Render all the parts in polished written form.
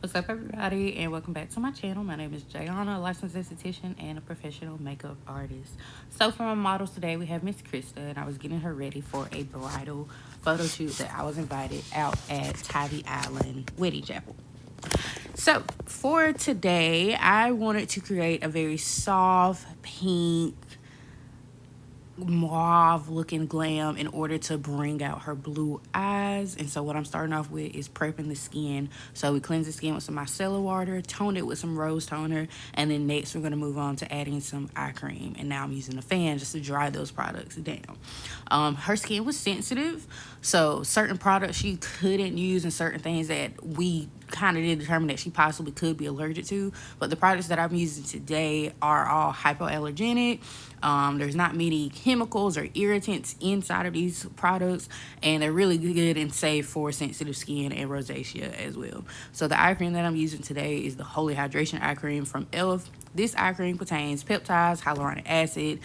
What's up, everybody, and welcome back to my channel. My name is Jayana, a licensed esthetician and a professional makeup artist. So for my models today, we have Miss Chrysta, and I was getting her ready for a bridal photo shoot that I was invited out at Tybee Island Wedding Chapel. So for today, I wanted to create a very soft pink mauve looking glam in order to bring out her blue eyes. And so what I'm starting off with is prepping the skin. So we cleanse the skin with some micellar water, toned it with some rose toner, and then next we're going to move on to adding some eye cream. And now I'm using a fan just to dry those products down. Her skin was sensitive, so certain products she couldn't use and certain things that we kind of did determine that she possibly could be allergic to. But the products that I'm using today are all hypoallergenic. There's not many chemicals or irritants inside of these products, and they're really good and safe for sensitive skin and rosacea as well. So the eye cream that I'm using today is the Holy Hydration Eye Cream from e.l.f. This eye cream contains peptides, hyaluronic acid,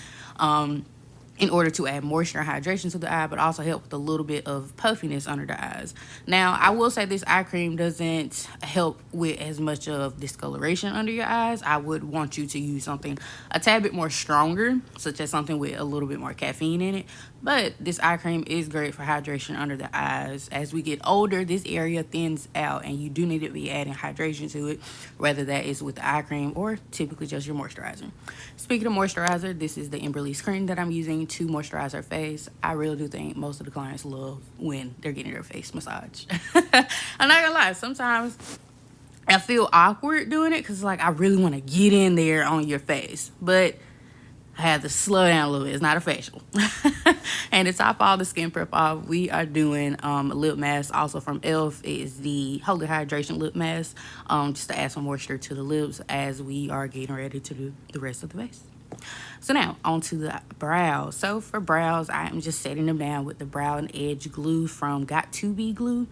in order to add moisture and hydration to the eye, but also help with a little bit of puffiness under the eyes. Now, I will say this eye cream doesn't help with as much of discoloration under your eyes. I would want you to use something a tad bit more stronger, such as something with a little bit more caffeine in it. But this eye cream is great for hydration under the eyes. As we get older, this area thins out, and you do need to be adding hydration to it, whether that is with the eye cream or typically just your moisturizer. Speaking of moisturizer, this is the Embryollise cream that I'm using to moisturize her face. I really do think most of the clients love when they're getting their face massaged. I'm not gonna lie, sometimes I feel awkward doing it because like I really want to get in there on your face, but I have to slow down a little bit. It's not a facial. And to top all the skin prep off, we are doing a lip mask also from e.l.f. It is the Holy Hydration Lip Mask, just to add some moisture to the lips as we are getting ready to do the rest of the face. So now onto the brows. So for brows, I am just setting them down with the Brow and Edge glue from Got2b glue.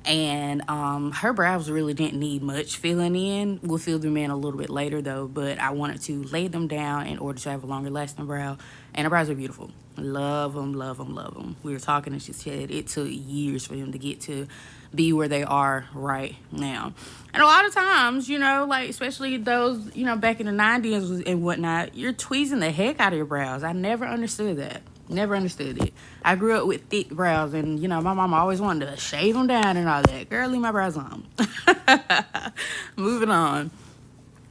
And her brows really didn't need much filling in. We'll fill them in a little bit later though, but I wanted to lay them down in order to have a longer lasting brow. And her brows are beautiful. Love them, love them, love them. We were talking and she said it took years for them to get to be where they are right now. And a lot of times, you know, like especially those, you know, back in the 90s and whatnot, you're tweezing the heck out of your brows. I never understood that. Never understood it. I grew up with thick brows, and you know, my mom always wanted to shave them down and all that. Girl, leave my brows on. Moving on.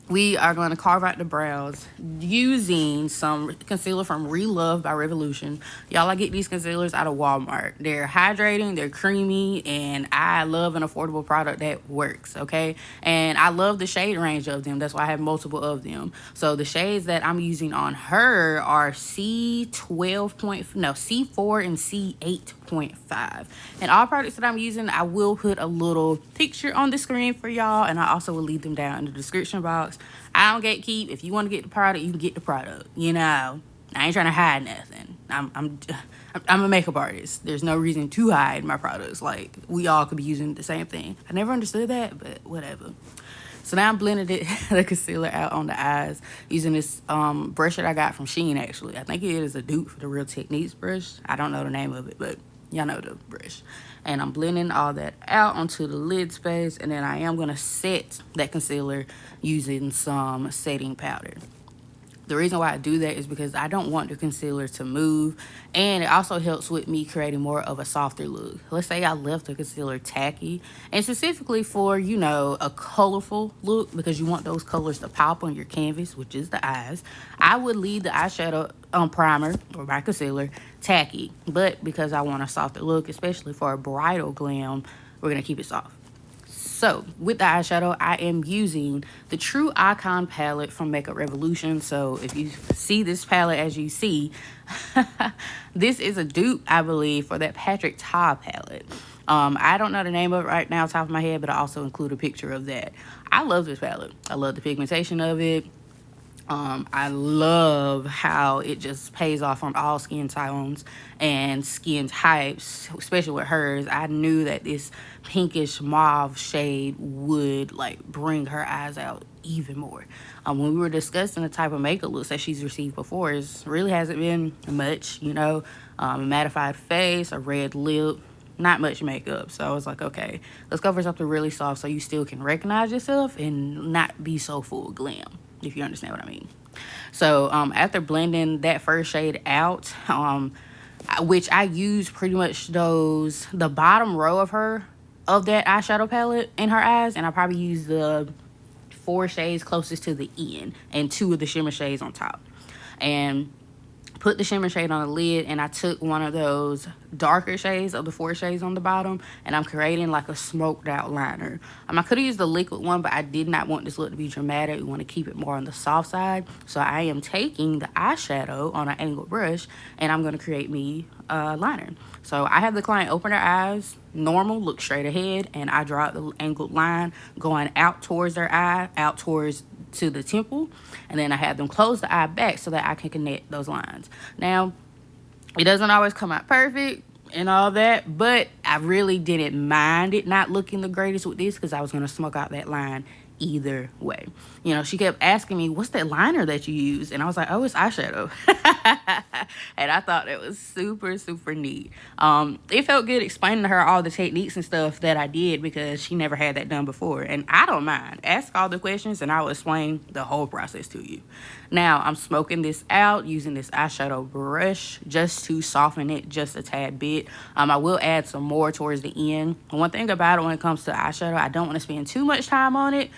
We are going to carve out the brows using some concealer from Relove by Revolution. Y'all, I get these concealers out of Walmart. They're hydrating, they're creamy, and I love an affordable product that works, okay? And I love the shade range of them. That's why I have multiple of them. So the shades that I'm using on her are C4 and C8.5. And all products that I'm using, I will put a little picture on the screen for y'all, and I also will leave them down in the description box. I don't gatekeep. If you want to get the product, you can get the product. You know, I ain't trying to hide nothing. I'm a makeup artist. There's no reason to hide my products. Like, we all could be using the same thing. I never understood that, but whatever. So now I'm blending the concealer out on the eyes using this brush that I got from Shein, actually. I think it is a dupe for the Real Techniques brush. I don't know the name of it, but y'all know the brush. And I'm blending all that out onto the lid space, and then I am going to set that concealer using some setting powder. The reason why I do that is because I don't want the concealer to move, and it also helps with me creating more of a softer look. Let's say I left the concealer tacky, and specifically for, you know, a colorful look, because you want those colors to pop on your canvas, which is the eyes. I would leave the eyeshadow primer or my concealer tacky, but because I want a softer look, especially for a bridal glam, we're going to keep it soft. So with the eyeshadow, I am using the True Icon palette from Makeup Revolution. So if you see this palette, as you see, this is a dupe, I believe, for that Patrick Ta palette. I don't know the name of it right now, top of my head, but I also include a picture of that. I love this palette. I love the pigmentation of it. I love how it just pays off on all skin tones and skin types, especially with hers. I knew that this pinkish mauve shade would like bring her eyes out even more. When we were discussing the type of makeup looks that she's received before, it really hasn't been much, you know, a mattified face, a red lip, not much makeup. So I was like, okay, let's go for something really soft so you still can recognize yourself and not be so full glam, if you understand what I mean. So after blending that first shade out, which I used pretty much the bottom row of that eyeshadow palette in her eyes, and I probably used the 4 shades closest to the end and 2 of the shimmer shades on top, and put the shimmer shade on the lid, and I took one of those darker shades of the 4 shades on the bottom, and I'm creating like a smoked out liner. I could have used the liquid one, but I did not want this look to be dramatic. We want to keep it more on the soft side. So I am taking the eyeshadow on an angled brush, and I'm going to create me a liner. So I have the client open her eyes, normal, look straight ahead, and I draw the angled line going out towards their eye, out towards to the temple, and then I have them close the eye back so that I can connect those lines. Now, it doesn't always come out perfect and all that, but I really didn't mind it not looking the greatest with this because I was going to smoke out that line either way. You know, she kept asking me, what's that liner that you use? And I was like, oh, it's eyeshadow. And I thought it was super, super neat. It felt good explaining to her all the techniques and stuff that I did because she never had that done before. And I don't mind. Ask all the questions and I will explain the whole process to you. Now, I'm smoking this out using this eyeshadow brush just to soften it just a tad bit. I will add some more towards the end. One thing about it when it comes to eyeshadow, I don't want to spend too much time on it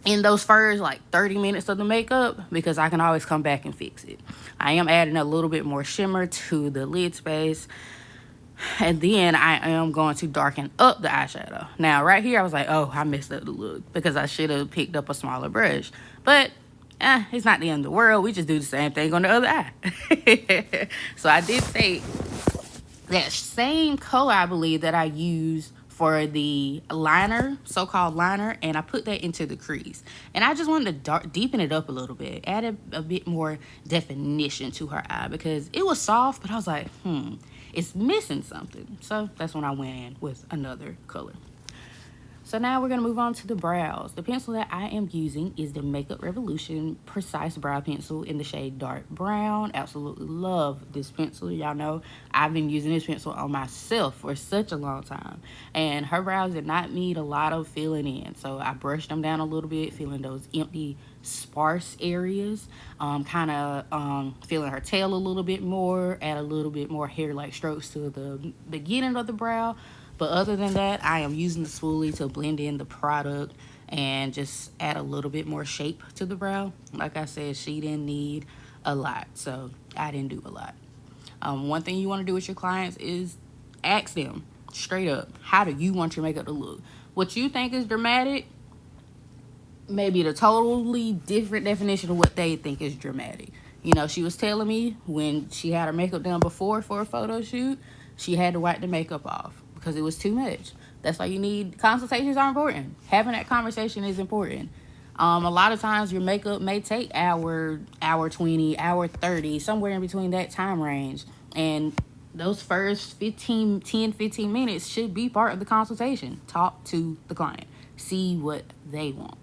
in those first like 30 minutes of the makeup because I can always come back and fix it. I am adding a little bit more shimmer to the lid space, and then I am going to darken up the eyeshadow. Now right here I was like, oh, I messed up the look because I should have picked up a smaller brush, but it's not the end of the world. We just do the same thing on the other eye. So I did take that same color, I believe, that I used for the liner, so-called liner, and I put that into the crease. And I just wanted to deepen it up a little bit, add a bit more definition to her eye because it was soft, but I was like, it's missing something. So that's when I went in with another color. So now we're going to move on to the brows. The pencil that I am using is the Makeup Revolution Precise Brow Pencil in the shade Dark Brown. Absolutely love this pencil. Y'all know I've been using this pencil on myself for such a long time. And her brows did not need a lot of filling in. So I brushed them down a little bit, filling those empty, sparse areas. Kind of filling her tail a little bit more, add a little bit more hair-like strokes to the beginning of the brow. But other than that, I am using the spoolie to blend in the product and just add a little bit more shape to the brow. Like I said, she didn't need a lot, so I didn't do a lot. One thing you want to do with your clients is ask them straight up, how do you want your makeup to look? What you think is dramatic may be the totally different definition of what they think is dramatic. You know, she was telling me when she had her makeup done before for a photo shoot, she had to wipe the makeup off because it was too much. That's why you need, consultations are important. Having that conversation is important. A lot of times your makeup may take hour 20, hour 30, somewhere in between that time range. And those first 10, 15 minutes should be part of the consultation. Talk to the client. See what they want.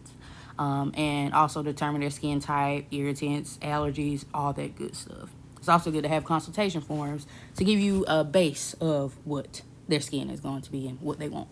And also determine their skin type, irritants, allergies, all that good stuff. It's also good to have consultation forms to give you a base of what their skin is going to be and what they want.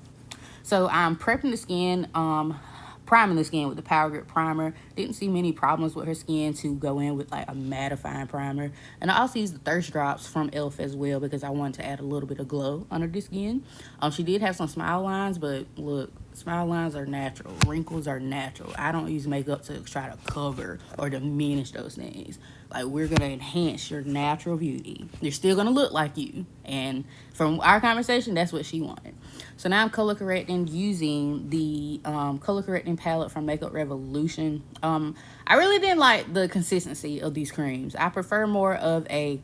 So I'm prepping the skin, priming the skin with the Power Grip Primer. Didn't see many problems with her skin to go in with like a mattifying primer. And I also used the Thirst Drops from e.l.f. as well because I wanted to add a little bit of glow under the skin. She did have some smile lines, but look, smile lines are natural. Wrinkles are natural. I don't use makeup to try to cover or diminish those things. Like, we're going to enhance your natural beauty. You're still going to look like you. And from our conversation, that's what she wanted. So now I'm color correcting using the color correcting palette from Makeup Revolution. I really didn't like the consistency of these creams. I prefer more of a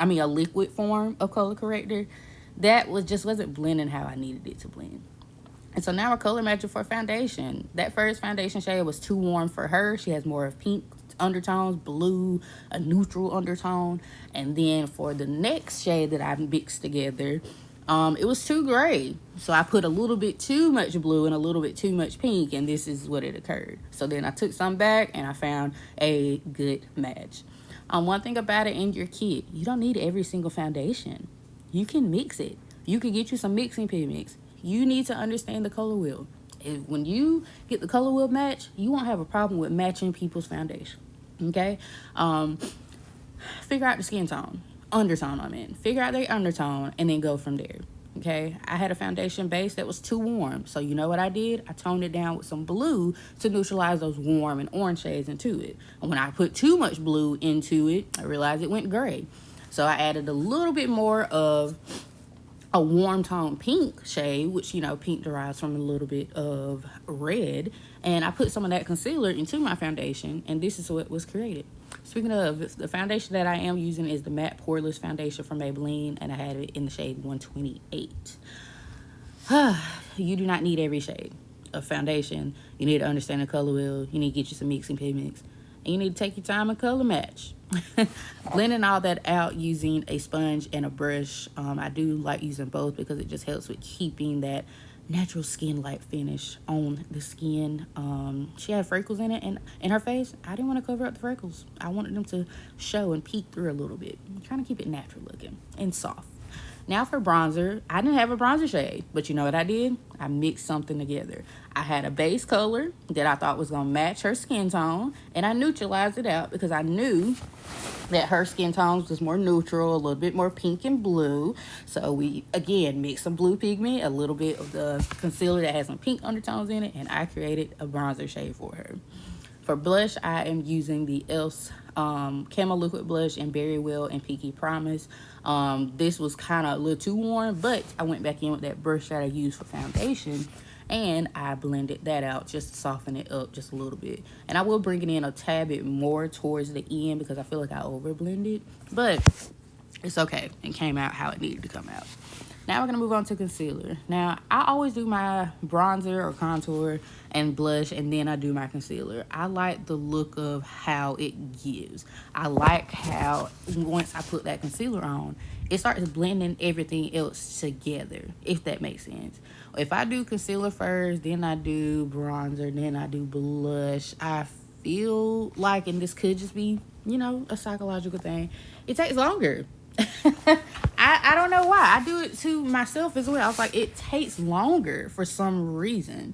liquid form of color corrector. That just wasn't blending how I needed it to blend. And so now we're color matching for foundation. That first foundation shade was too warm for her. She has more of pink undertones, blue, a neutral undertone. And then for the next shade that I've mixed together, it was too gray. So I put a little bit too much blue and a little bit too much pink, and this is what it occurred. So then I took some back and I found a good match. One thing about it in your kit, you don't need every single foundation. you can mix it. You can get you some mixing pigments. You need to understand the color wheel. When you get the color wheel match, you won't have a problem with matching people's foundation. Okay? Figure out the skin tone. Undertone, I mean. Figure out their undertone and then go from there. Okay, I had a foundation base that was too warm. So you know what I did? I toned it down with some blue to neutralize those warm and orange shades into it. And when I put too much blue into it, I realized it went gray. So I added a little bit more of a warm tone pink shade, which, you know, pink derives from a little bit of red. And I put some of that concealer into my foundation, and this is what was created. Speaking of, the foundation that I am using is the matte poreless foundation from Maybelline, and I had it in the shade 128. You do not need every shade of foundation. You need to understand the color wheel. You need to get you some mixing pigments. And you need to take your time and color match. Blending all that out using a sponge and a brush. I do like using both because it just helps with keeping that natural skin like finish on the skin. She had freckles in it, and in her face, I didn't want to cover up the freckles. I wanted them to show and peek through a little bit. I'm trying to keep it natural looking and soft. Now for bronzer, I didn't have a bronzer shade, but you know what I did? I mixed something together. I had a base color that I thought was going to match her skin tone, and I neutralized it out because I knew that her skin tones was more neutral, a little bit more pink and blue. So we, again, mixed some blue pigment, a little bit of the concealer that has some pink undertones in it, and I created a bronzer shade for her. For blush, I am using the e.l.f. Camo Liquid Blush in Berry Well and Peaky Promise. This was kind of a little too warm, but I went back in with that brush that I used for foundation, and I blended that out just to soften it up just a little bit. And I will bring it in a tad bit more towards the end because I feel like I over blended, but it's okay. It came out how it needed to come out. Now we're going to move on to concealer. Now, I always do my bronzer or contour and blush, and then I do my concealer. I like the look of how it gives. I like how once I put that concealer on, it starts blending everything else together, if that makes sense. If I do concealer first, then I do bronzer, then I do blush, I feel like, and this could just be, you know, a psychological thing, it takes longer. I don't know why. I do it to myself as well. I was like, it takes longer for some reason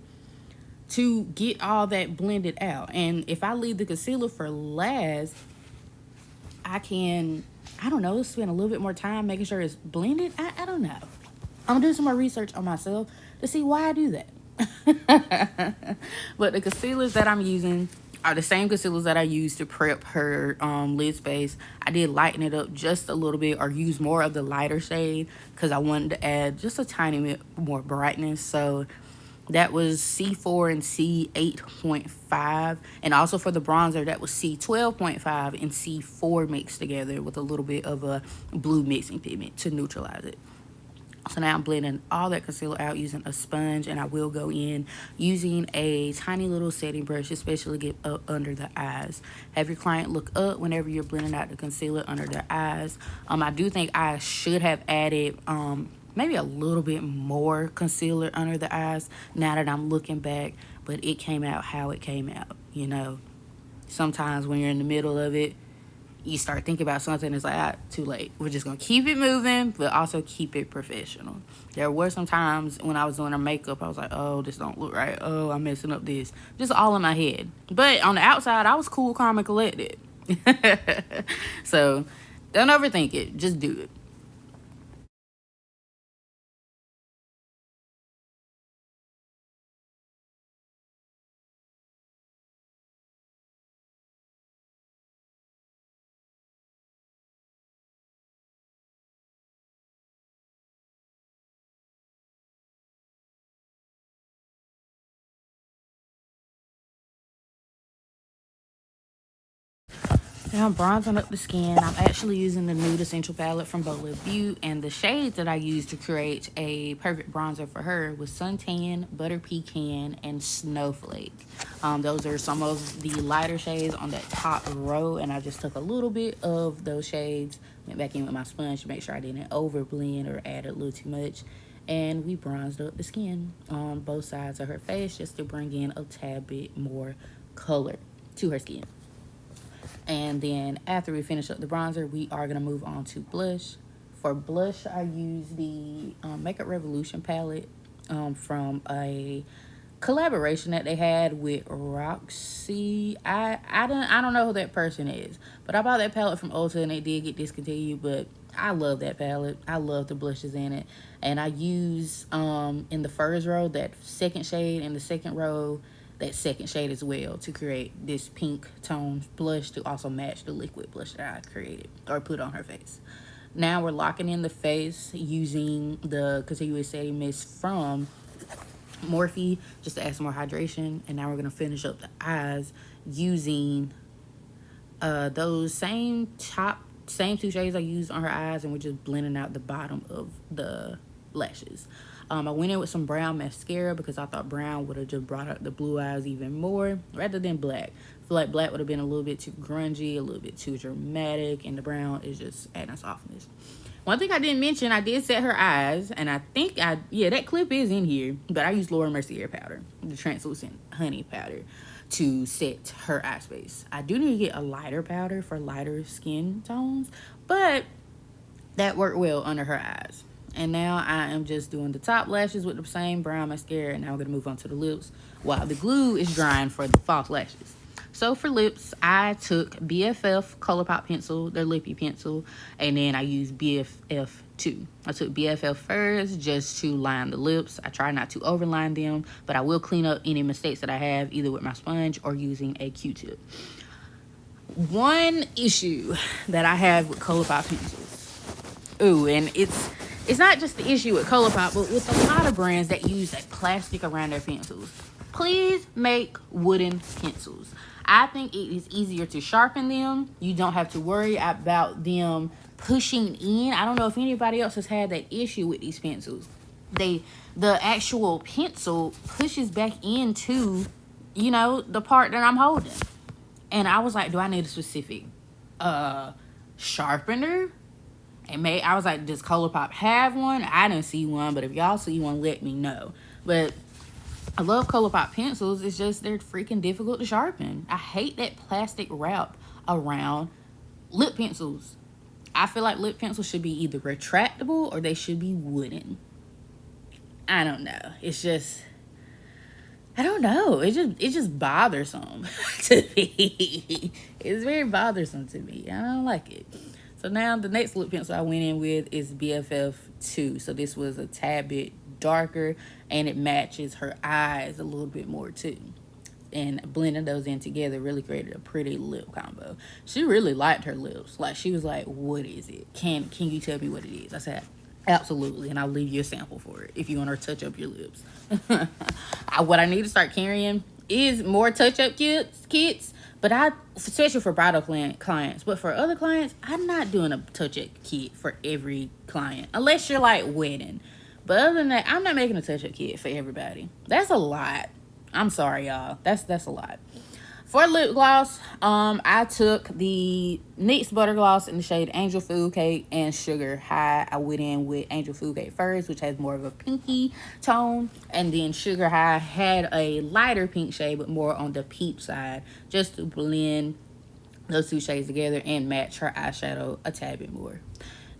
to get all that blended out. And if I leave the concealer for last, I can, I don't know, spend a little bit more time making sure it's blended. I don't know. I'm gonna do some more research on myself to see why I do that. But the concealers that I'm using are the same concealers that I used to prep her lid space. I did lighten it up just a little bit or use more of the lighter shade because I wanted to add just a tiny bit more brightness. So that was C4 and C8.5. And also for the bronzer, that was C12.5 and C4 mixed together with a little bit of a blue mixing pigment to neutralize it. So now I'm blending all that concealer out using a sponge, and I will go in using a tiny little setting brush, especially get up under the eyes. Have your client look up whenever you're blending out the concealer under their eyes. I do think I should have added maybe a little bit more concealer under the eyes now that I'm looking back, but it came out how it came out, you know. Sometimes when you're in the middle of it, you start thinking about something, it's like, too late. We're just gonna keep it moving, but also keep it professional. There were some times when I was doing her makeup, I was like, oh, this don't look right. Oh, I'm messing up this. Just all in my head. But on the outside, I was cool, calm, and collected. So don't overthink it. Just do it. Now I'm bronzing up the skin. I'm actually using the Nude Essential Palette from Bolive Beaute, and the shades that I used to create a perfect bronzer for her was Suntan, Butter Pecan, and Snowflake. Those are some of the lighter shades on that top row, and I just took a little bit of those shades, went back in with my sponge to make sure I didn't over blend or add a little too much, and we bronzed up the skin on both sides of her face just to bring in a tad bit more color to her skin. And then after we finish up the bronzer, we are going to move on to blush. For blush, I use the Makeup Revolution palette from a collaboration that they had with Roxy. I don't know who that person is, but I bought that palette from Ulta and it did get discontinued, but I love that palette. I love the blushes in it. And I use in the first row that second shade, and the second row that second shade as well, to create this pink tone blush to also match the liquid blush that I created or put on her face. Now we're locking in the face using the Continuous Setting Mist from Morphe just to add some more hydration. And now we're going to finish up the eyes using those same two shades I used on her eyes, and we're just blending out the bottom of the lashes. I went in with some brown mascara because I thought brown would have just brought out the blue eyes even more rather than black. I feel like black would have been a little bit too grungy, a little bit too dramatic, and the brown is just adding softness. One thing I didn't mention, I did set her eyes, and I think yeah, that clip is in here, but I used Laura Mercier powder, the translucent honey powder, to set her eye space. I do need to get a lighter powder for lighter skin tones, but that worked well under her eyes. And now I am just doing the top lashes with the same brown mascara, and now we're going to move on to the lips while the glue is drying for the false lashes. So for lips, I took BFF Colourpop pencil, their lippy pencil, and then I used BFF 2. I took BFF first just to line the lips. I try not to overline them, but I will clean up any mistakes that I have either with my sponge or using a Q-tip. One issue that I have with Colourpop pencils, and it's not just the issue with Colourpop, but with a lot of brands that use that plastic around their pencils. Please make wooden pencils. I think it is easier to sharpen them. You don't have to worry about them pushing in. I don't know if anybody else has had that issue with these pencils. The actual pencil pushes back into, the part that I'm holding. And I was like, do I need a specific sharpener? And I was like, does Colourpop have one? I didn't see one, but if y'all see one, let me know. But I love Colourpop pencils. It's just they're freaking difficult to sharpen. I hate that plastic wrap around lip pencils. I feel like lip pencils should be either retractable or they should be wooden. I don't know. It's just, I don't know. It's just bothersome to me. It's very bothersome to me. I don't like it. So now the next lip pencil I went in with is BFF 2. So this was a tad bit darker, and it matches her eyes a little bit more too. And blending those in together really created a pretty lip combo. She really liked her lips. Like, she was like, what is it? Can you tell me what it is? I said, absolutely, and I'll leave you a sample for it if you want to touch up your lips. What I need to start carrying is more touch-up kits. But especially for bridal clients, but for other clients, I'm not doing a touch-up kit for every client. Unless you're like wedding. But other than that, I'm not making a touch-up kit for everybody. That's a lot. I'm sorry, y'all. That's a lot. For lip gloss, I took the NYX Butter Gloss in the shade Angel Food Cake and Sugar High. I went in with Angel Food Cake first, which has more of a pinky tone. And then Sugar High had a lighter pink shade, but more on the peach side, just to blend those two shades together and match her eyeshadow a tad bit more.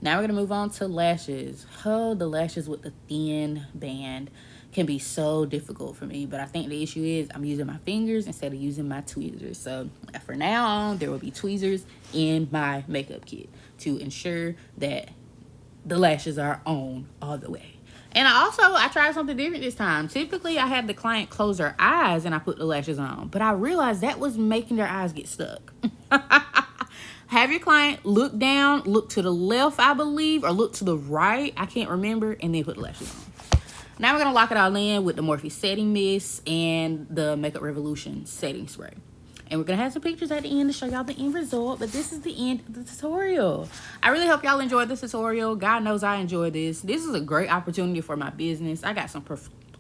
Now we're going to move on to lashes. Oh, the lashes with the thin band can be so difficult for me, but I think the issue is I'm using my fingers instead of using my tweezers. So for now on, there will be tweezers in my makeup kit to ensure that the lashes are on all the way. And I tried something different this time. Typically, I had the client close their eyes and I put the lashes on, but I realized that was making their eyes get stuck. Have your client look down, look to the left, I believe, or look to the right. I can't remember, and then put the lashes on. Now we're going to lock it all in with the Morphe Setting Mist and the Makeup Revolution Setting Spray. And we're going to have some pictures at the end to show y'all the end result. But this is the end of the tutorial. I really hope y'all enjoyed this tutorial. God knows I enjoyed this. This is a great opportunity for my business. I got some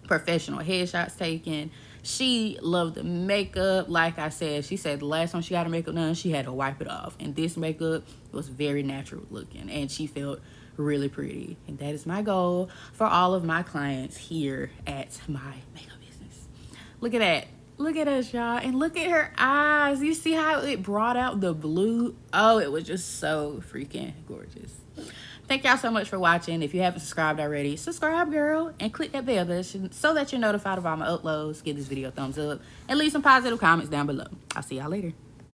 professional headshots taken. She loved the makeup. Like I said, she said the last time she got her makeup done, she had to wipe it off. And this makeup was very natural looking. And she felt really pretty, and that is my goal for all of my clients here at my makeup business. Look at that. Look at us, y'all, and look at her eyes. You see how it brought out the blue? Oh, it was just so freaking gorgeous. Thank y'all so much for watching. If you haven't subscribed already, subscribe, girl, and click that bell so that you're notified of all my uploads. Give this video a thumbs up and leave some positive comments down below. I'll see y'all later.